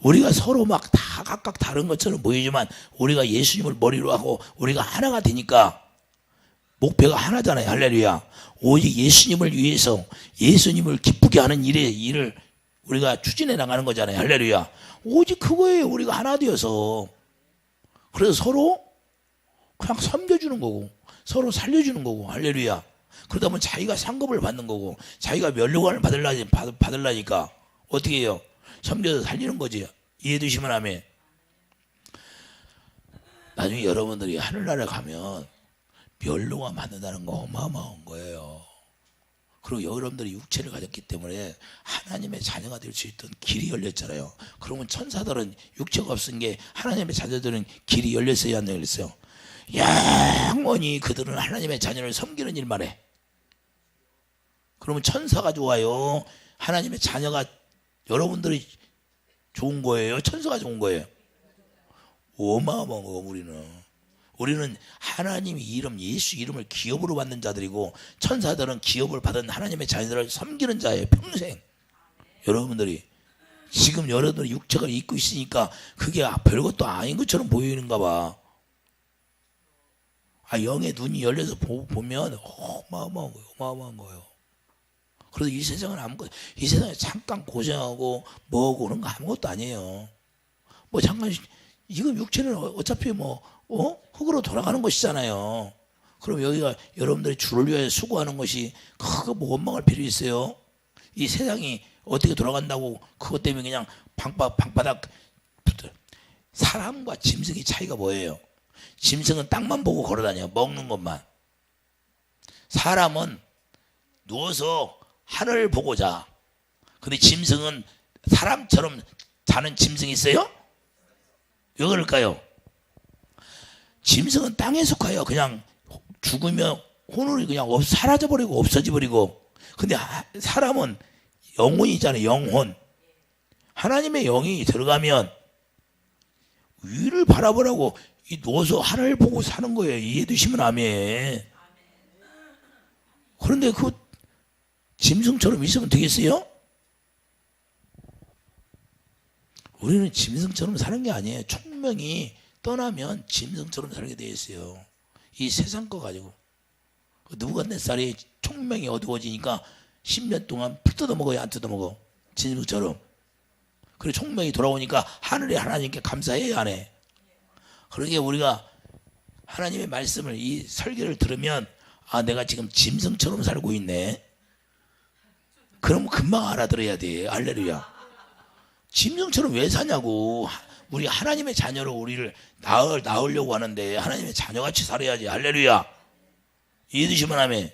우리가 서로 막 다 각각 다른 것처럼 보이지만 우리가 예수님을 머리로 하고 우리가 하나가 되니까 목표가 하나잖아요. 할렐루야. 오직 예수님을 위해서 예수님을 기쁘게 하는 일을 우리가 추진해 나가는 거잖아요. 할렐루야. 오직 그거예요. 우리가 하나 되어서. 그래서 서로 그냥 섬겨주는 거고 서로 살려주는 거고. 할렐루야. 그러다 보면 자기가 상급을 받는 거고 자기가 면류관을 받으려니까 어떻게 해요? 섬겨서 살리는 거지. 이해되시면 아멘. 나중에 여러분들이 하늘나라에 가면 멸류관 받는다는 거 어마어마한 거예요. 그리고 여러분들이 육체를 가졌기 때문에 하나님의 자녀가 될 수 있던 길이 열렸잖아요. 그러면 천사들은 육체가 없은 게 하나님의 자녀들은 길이 열렸어요, 안 열렸어요? 영원히 그들은 하나님의 자녀를 섬기는 일만 해. 그러면 천사가 좋아요? 하나님의 자녀가 여러분들이 좋은 거예요? 천사가 좋은 거예요? 어마어마한 거. 우리는 하나님의 이름, 예수 이름을 기업으로 받는 자들이고, 천사들은 기업을 받은 하나님의 자녀들을 섬기는 자예요, 평생. 여러분들이 지금 여러분들이 육체가 입고 있으니까 그게 별것도 아닌 것처럼 보이는가 봐. 영의 눈이 열려서 보면 어마어마한 거예요. 그래서 이 세상은 아무것도, 이 세상에 잠깐 고생하고 뭐하고 그런 거 아무것도 아니에요. 뭐 잠깐, 이거 육체는 어차피 흙으로 돌아가는 것이잖아요. 그럼 여기가 여러분들이 주를 위해 수고하는 것이 그거 뭐 원망할 필요 있어요? 이 세상이 어떻게 돌아간다고 그것 때문에 그냥 방바닥. 사람과 짐승의 차이가 뭐예요? 짐승은 땅만 보고 걸어다녀, 먹는 것만. 사람은 누워서 하늘을 보고 자. 근데 짐승은 사람처럼 자는 짐승이 있어요? 왜 그럴까요? 짐승은 땅에 속해요. 그냥 죽으면 혼을 그냥 사라져버리고 없어져버리고. 근데 사람은 영혼이잖아요. 영혼. 하나님의 영이 들어가면 위를 바라보라고 누워서 하늘을 보고 사는 거예요. 이해해 주시면 아멘. 그런데 그 짐승처럼 있으면 되겠어요? 우리는 짐승처럼 사는 게 아니에요. 총명이 떠나면 짐승처럼 살게 되어 있어요. 이 세상 거 가지고. 느부갓네살이 총명이 어두워지니까 10년 동안 풀 뜯어먹어요, 안 뜯어먹어? 짐승처럼. 그리고 총명이 돌아오니까 하늘의 하나님께 감사해요, 안 해? 그러니까 우리가 하나님의 말씀을, 이 설교를 들으면 내가 지금 짐승처럼 살고 있네. 그럼 금방 알아들어야 돼. 할렐루야. 짐승처럼 왜 사냐고. 우리 하나님의 자녀로 우리를 낳으려고 하는데 하나님의 자녀같이 살아야지. 할렐루야. 이해되시면 아멘.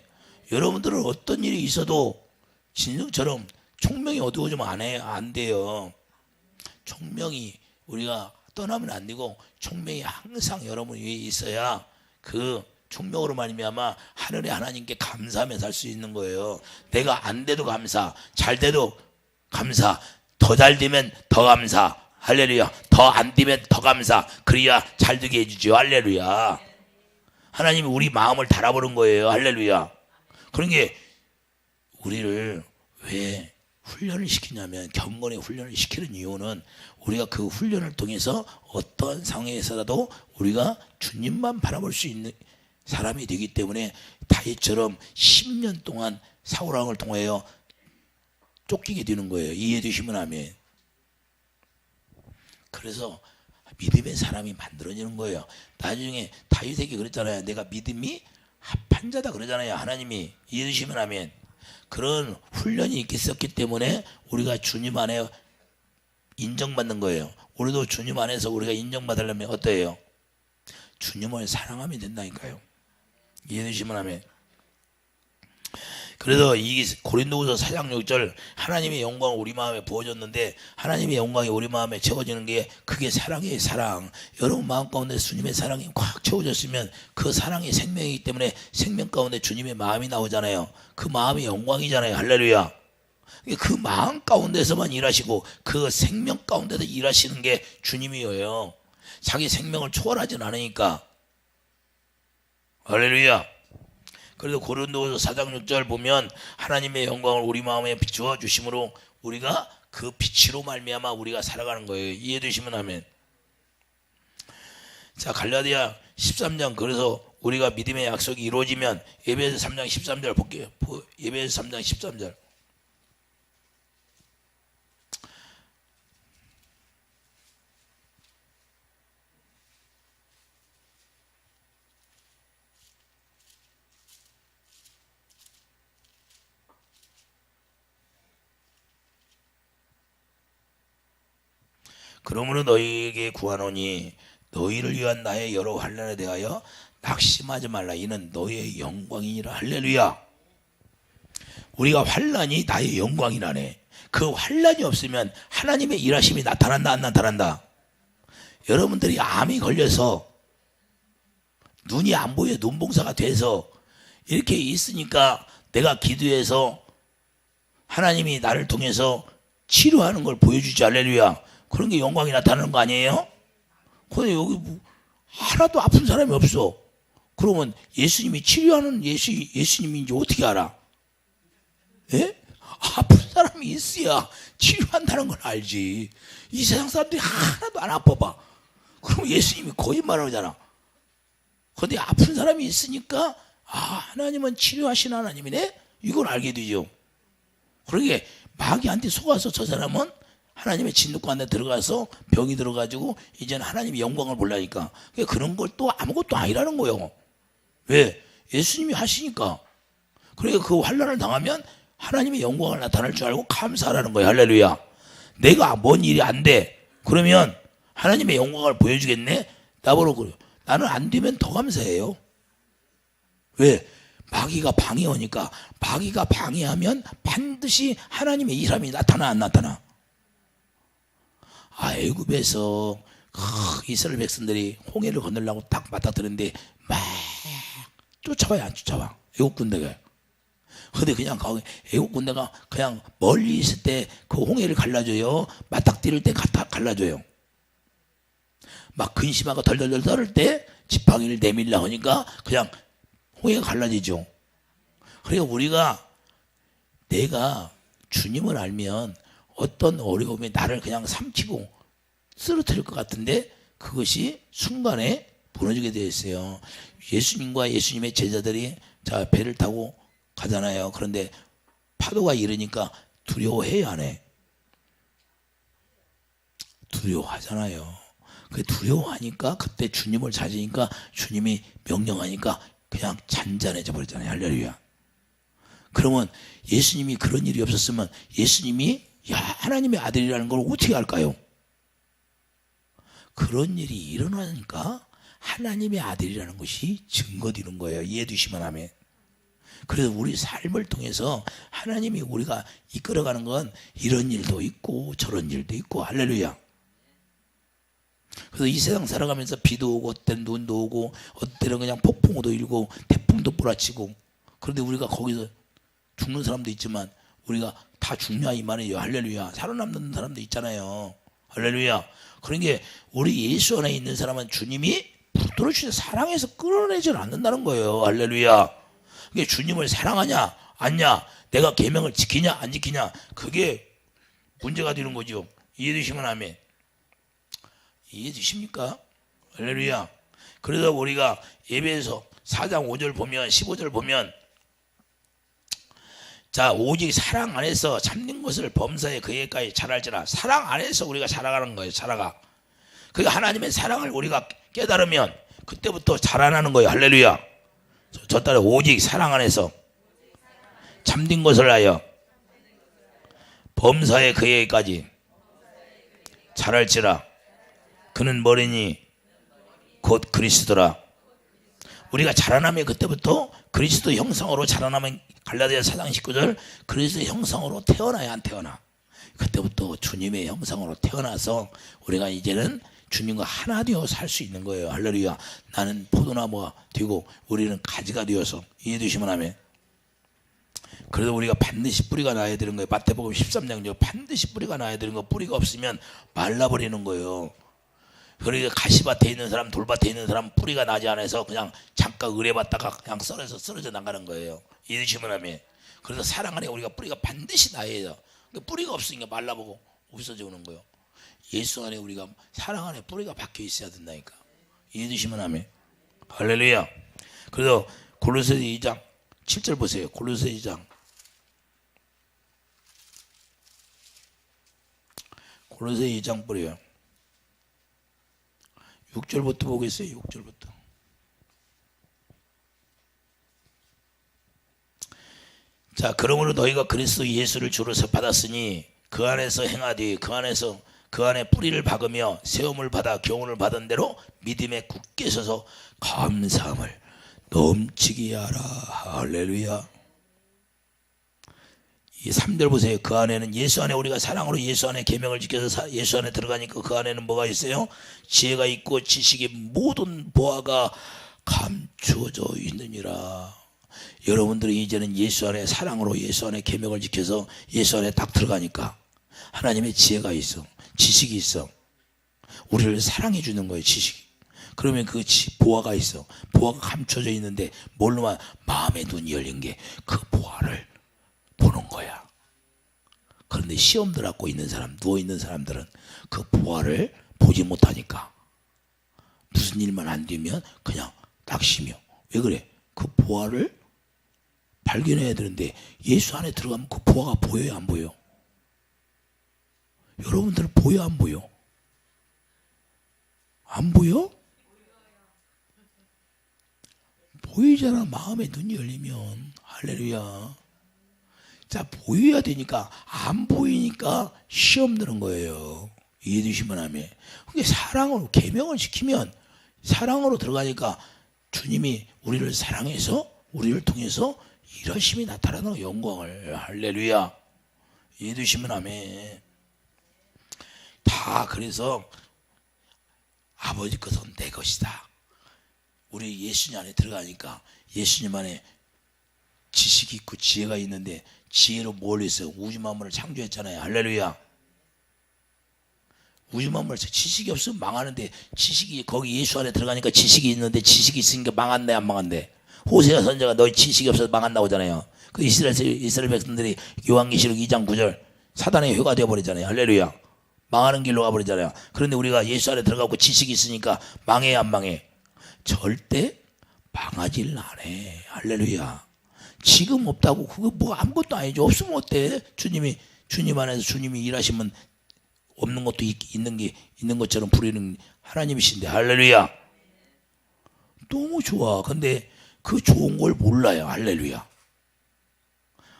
여러분들은 어떤 일이 있어도 짐승처럼 총명이 어두워지면 안 돼요. 총명이 우리가 떠나면 안 되고, 총명이 항상 여러분 위에 있어야 그 총명으로 말미암아 하늘의 하나님께 감사하며 살 수 있는 거예요. 내가 안 돼도 감사, 잘 돼도 감사, 더 잘 되면 더 감사. 할렐루야. 더 안 되면 더 감사. 그래야 잘 되게 해주죠. 할렐루야. 하나님이 우리 마음을 달아보는 거예요. 할렐루야. 그러니까 우리를 왜 훈련을 시키냐면, 경건의 훈련을 시키는 이유는 우리가 그 훈련을 통해서 어떤 상황에서라도 우리가 주님만 바라볼 수 있는 사람이 되기 때문에, 다윗처럼 10년 동안 사울왕을 통하여 쫓기게 되는 거예요. 이해해 주시면 아멘. 그래서 믿음의 사람이 만들어지는 거예요. 나중에 다윗에게 그랬잖아요. 내가 믿음이 합한 자다 그러잖아요. 하나님이. 이해해 주시면 아멘. 그런 훈련이 있었기 때문에 우리가 주님 안에 인정받는 거예요. 우리도 주님 안에서 우리가 인정받으려면 어때요? 주님을 사랑하면 된다니까요. 이해해 주시면 아멘. 그래서 이 고린도후서 4장 6절, 하나님의 영광을 우리 마음에 부어줬는데 하나님의 영광이 우리 마음에 채워지는 게 그게 사랑이에요. 사랑. 여러분 마음 가운데 주님의 사랑이 꽉 채워졌으면 그 사랑이 생명이기 때문에 생명 가운데 주님의 마음이 나오잖아요. 그 마음이 영광이잖아요. 할렐루야. 그 마음 가운데서만 일하시고 그 생명 가운데서 일하시는 게 주님이에요. 자기 생명을 초월하진 않으니까. 할렐루야. 그래서 고린도후서 4장 6절 보면 하나님의 영광을 우리 마음에 비추어 주심으로 우리가 그 빛으로 말미암아 우리가 살아가는 거예요. 이해되시면 아멘. 자, 갈라디아 13장, 그래서 우리가 믿음의 약속이 이루어지면 에베소 3장 13절 볼게요. 에베소 3장 13절. 그러므로 너희에게 구하노니 너희를 위한 나의 여러 환난에 대하여 낙심하지 말라. 이는 너희의 영광이니라. 할렐루야. 우리가 환난이 나의 영광이라네. 그 환난이 없으면 하나님의 일하심이 나타난다 안 나타난다? 여러분들이 암이 걸려서 눈이 안 보여 눈봉사가 돼서 이렇게 있으니까 내가 기도해서 하나님이 나를 통해서 치료하는 걸 보여주지. 할렐루야. 그런 게 영광이 나타나는 거 아니에요? 근데 여기 뭐 하나도 아픈 사람이 없어. 그러면 예수님이 치료하는 예수님인지 어떻게 알아? 예? 아픈 사람이 있어야 치료한다는 걸 알지. 이 세상 사람들이 하나도 안 아파봐. 그럼 예수님이 거짓말을 하잖아. 근데 아픈 사람이 있으니까 하나님은 치료하시는 하나님이네? 이걸 알게 되죠. 그러게 마귀한테 속아서 저 사람은 하나님의 진노권 안에 들어가서 병이 들어가지고 이제는 하나님의 영광을 보려니까 그런 걸 또 아무것도 아니라는 거예요. 왜? 예수님이 하시니까. 그러니까 그 환난을 당하면 하나님의 영광을 나타날 줄 알고 감사하라는 거예요. 할렐루야. 내가 뭔 일이 안 돼. 그러면 하나님의 영광을 보여주겠네? 나보러 그래요. 나는 안 되면 더 감사해요. 왜? 마귀가 방해하니까. 마귀가 방해하면 반드시 하나님의 일함이 나타나 안 나타나? 애굽에서 이스라엘 백성들이 홍해를 건너려고 딱 맞닥뜨는데 막 쫓아와요 안 쫓아와? 애굽 군대가. 근데 그냥 애국 군대가 그냥 멀리 있을 때 그 홍해를 갈라줘요. 맞닥뜨릴 때 갈라줘요. 막 근심하고 덜덜덜 떨을 때 지팡이를 내밀려 하니까 그냥 홍해가 갈라지죠. 그러니까 우리가 내가 주님을 알면 어떤 어려움이 나를 그냥 삼키고 쓰러뜨릴 것 같은데 그것이 순간에 무너지게 되어 있어요. 예수님과 예수님의 제자들이 자 배를 타고 가잖아요. 그런데 파도가 일으니까 두려워해요 안 해? 두려워하잖아요. 그 두려워하니까 그때 주님을 찾으니까 주님이 명령하니까 그냥 잔잔해져 버렸잖아요. 할렐루야. 그러면 예수님이 그런 일이 없었으면 예수님이 하나님의 아들이라는 걸 어떻게 알까요? 그런 일이 일어나니까 하나님의 아들이라는 것이 증거되는 거예요. 이해해 주시면 아멘. 그래서 우리 삶을 통해서 하나님이 우리가 이끌어가는 건 이런 일도 있고 저런 일도 있고 할렐루야. 그래서 이 세상 살아가면서 비도 오고 어때는 눈도 오고 어때는 그냥 폭풍우도 일고 태풍도 몰아치고 그런데 우리가 거기서 죽는 사람도 있지만 우리가 다 죽냐 이 말이에요. 할렐루야. 살아남는 사람도 있잖아요. 할렐루야. 그러니까 우리 예수 안에 있는 사람은 주님이 붙들어 주셔서 사랑해서 끌어내질 않는다는 거예요. 할렐루야. 그게 주님을 사랑하냐 아니냐 내가 계명을 지키냐 안 지키냐 그게 문제가 되는 거죠. 이해되시면 아멘. 이해되십니까? 할렐루야. 그래서 우리가 예배에서 4장 5절 보면 15절 보면 자 오직 사랑 안에서 참는 것을 범사에 그에까지 자랄지라. 사랑 안에서 우리가 자라가는 거예요. 자라가. 그 하나님의 사랑을 우리가 깨달으면 그때부터 자라나는 거예요. 할렐루야. 저 따라 오직 사랑 안에서 참된 것을 하여 범사에 그에까지 자랄지라. 그는 뭐리니 곧 그리스도라. 우리가 자라나면 그때부터 그리스도 형상으로 자라나면 갈라디아 4장 19절 그리스도 형상으로 태어나야 안 태어나. 그때부터 주님의 형상으로 태어나서 우리가 이제는 주님과 하나 되어 살 수 있는 거예요. 할렐루야. 나는 포도나무가 되고 우리는 가지가 되어서 이해되시면 하면 그래서 우리가 반드시 뿌리가 나야 되는 거예요. 마태복음 13장 반드시 뿌리가 나야 되는 거. 뿌리가 없으면 말라버리는 거예요. 그러니까 가시밭에 있는 사람 돌밭에 있는 사람 뿌리가 나지 않아서 그냥 잠깐 의뢰받다가 그냥 쓰러져 나가는 거예요. 이해되시면 하면 그래서 사랑 안에 우리가 뿌리가 반드시 나야 해요. 뿌리가 없으니까 말라보고 없어져 오는 거예요. 예수 안에 우리가 사랑 안에 뿌리가 박혀 있어야 된다니까. 이해되시면 하면 할렐루야. 그래서 골로새 2장 7절 보세요. 골로새 2장 골로새 2장 뿌려요. 6절부터 보겠어요. 6절부터. 자, 그러므로 너희가 그리스도 예수를 주로서 받았으니 그 안에서 행하되 그 안에 뿌리를 박으며 세움을 받아 교훈을 받은 대로 믿음에 굳게 서서 감사함을 넘치게 하라. 할렐루야. 이 3절 보세요. 그 안에는 예수 안에 우리가 사랑으로 예수 안에 계명을 지켜서 예수 안에 들어가니까 그 안에는 뭐가 있어요? 지혜가 있고 지식의 모든 보화가 감추어져 있느니라. 여러분들이 이제는 예수 안에 사랑으로 예수 안에 계명을 지켜서 예수 안에 딱 들어가니까 하나님의 지혜가 있어, 지식이 있어. 우리를 사랑해 주는 거예요, 지식이. 그러면 그 보화가 있어. 보화가 감춰져 있는데 뭘로만? 마음의 눈이 열린 게 그 보화를 보는 거야. 그런데 시험 들었고 있는 사람, 누워 있는 사람들은 그 보화를 보지 못하니까 무슨 일만 안 되면 그냥 딱 쉬며. 왜 그래? 그 보화를 발견해야 되는데 예수 안에 들어가면 그 보화가 보여요, 안 보여? 여러분들 보여, 안 보여? 안 보여? 보이잖아. 마음의 눈이 열리면. 할렐루야. 자, 보여야 되니까 안 보이니까 시험 드는 거예요. 이해되시면 하면. 그게 사랑으로 계명을 지키면 사랑으로 들어가니까 주님이 우리를 사랑해서 우리를 통해서 일하심이 나타나는 영광을. 할렐루야. 이해되시면 하면. 다 그래서 아버지 것은 내 것이다. 우리 예수님 안에 들어가니까 예수님 안에 지식이 있고 지혜가 있는데 지혜로 뭘 했어요? 우주 만물을 창조했잖아요. 할렐루야. 우주 만물 지식이 없으면 망하는데 지식이 거기 예수 안에 들어가니까 지식이 있는데 지식이 있으니까 망한대, 안 망한대? 호세아 선지자가 너희 지식이 없어서 망한다고 하잖아요. 그 이스라엘 백성들이 요한계시록 2장 9절 사단의 회가 되어버리잖아요. 할렐루야. 망하는 길로 가버리잖아요. 그런데 우리가 예수 안에 들어가고 지식이 있으니까 망해, 안 망해? 절대 망하질 않아. 할렐루야. 지금 없다고 그거 뭐 아무것도 아니죠. 없으면 어때? 주님 안에서 주님이 일하시면 없는 것도 있는 것처럼 부리는 하나님이신데. 할렐루야. 너무 좋아. 근데 그 좋은 걸 몰라요. 할렐루야.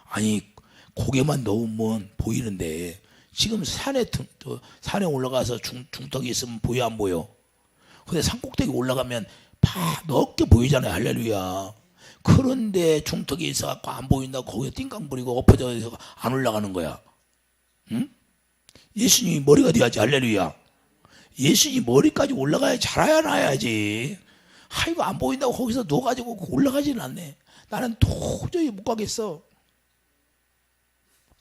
아니 고개만 넣으면 보이는데 지금 산에 올라가서 중턱이 있으면 보여, 안 보여? 근데 산꼭대기 올라가면 다 넓게 보이잖아요. 할렐루야. 그런데 중턱에 있어갖고 안 보인다고 거기에 띵깡 부리고 엎어져 있어서 안 올라가는 거야. 응? 예수님이 머리가 돼야지. 할렐루야. 예수님이 머리까지 올라가야 자라야 나야지. 이거 안 보인다고 거기서 누워가지고 올라가지는 않네. 나는 도저히 못 가겠어.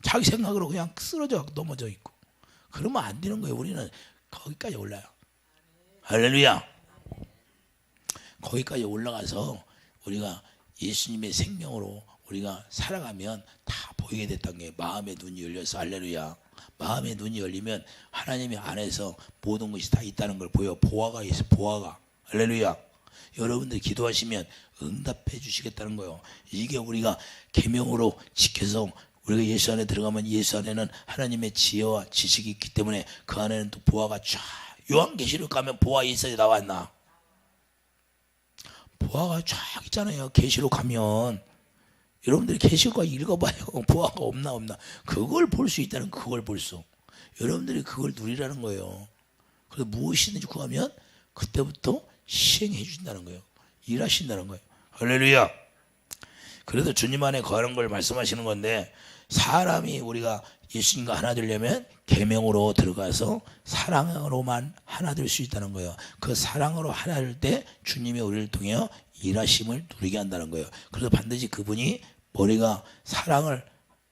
자기 생각으로 그냥 쓰러져 넘어져 있고. 그러면 안 되는 거예요. 우리는 거기까지 올라요. 할렐루야. 거기까지 올라가서 우리가 예수님의 생명으로 우리가 살아가면 다 보이게 됐다는 게 마음의 눈이 열려서. 할렐루야. 마음의 눈이 열리면 하나님의 안에서 모든 것이 다 있다는 걸 보여. 보화가 있어. 보화가. 할렐루야. 여러분들 기도하시면 응답해 주시겠다는 거예요. 이게 우리가 계명으로 지켜서 우리가 예수 안에 들어가면 예수 안에는 하나님의 지혜와 지식이 있기 때문에 그 안에는 또 보화가 쫙. 요한계시록 가면 보화 있어야 나왔나? 보화가 쫙 있잖아요. 계시록 가면. 여러분들이 계시록 읽어봐요. 보화가 없나? 그걸 볼 수 있다는, 그걸 볼 수. 여러분들이 그걸 누리라는 거예요. 그래서 무엇이든지 구하면 그때부터 시행해 주신다는 거예요. 일하신다는 거예요. 할렐루야. 그래도 주님 안에 거하는 걸 말씀하시는 건데, 사람이 우리가 예수님과 하나 되려면 계명으로 들어가서 사랑으로만 하나 될 수 있다는 거예요. 그 사랑으로 하나 될 때 주님이 우리를 통해 일하심을 누리게 한다는 거예요. 그래서 반드시 그분이 머리가 사랑을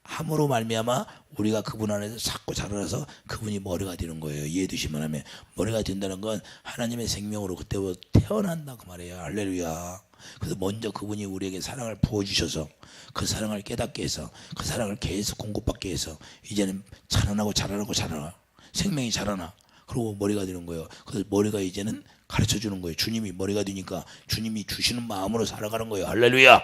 함으로 말미암아 우리가 그분 안에서 자꾸 자라나서 그분이 머리가 되는 거예요. 이해되시면 하면. 머리가 된다는 건 하나님의 생명으로 그때부터 태어난다 그 말이에요. 할렐루야. 그래서 먼저 그분이 우리에게 사랑을 부어주셔서 그 사랑을 깨닫게 해서 그 사랑을 계속 공급받게 해서 이제는 자라나고 생명이 자라나. 그리고 머리가 되는 거예요. 그래서 머리가 이제는 가르쳐 주는 거예요. 주님이 머리가 되니까 주님이 주시는 마음으로 살아가는 거예요. 할렐루야.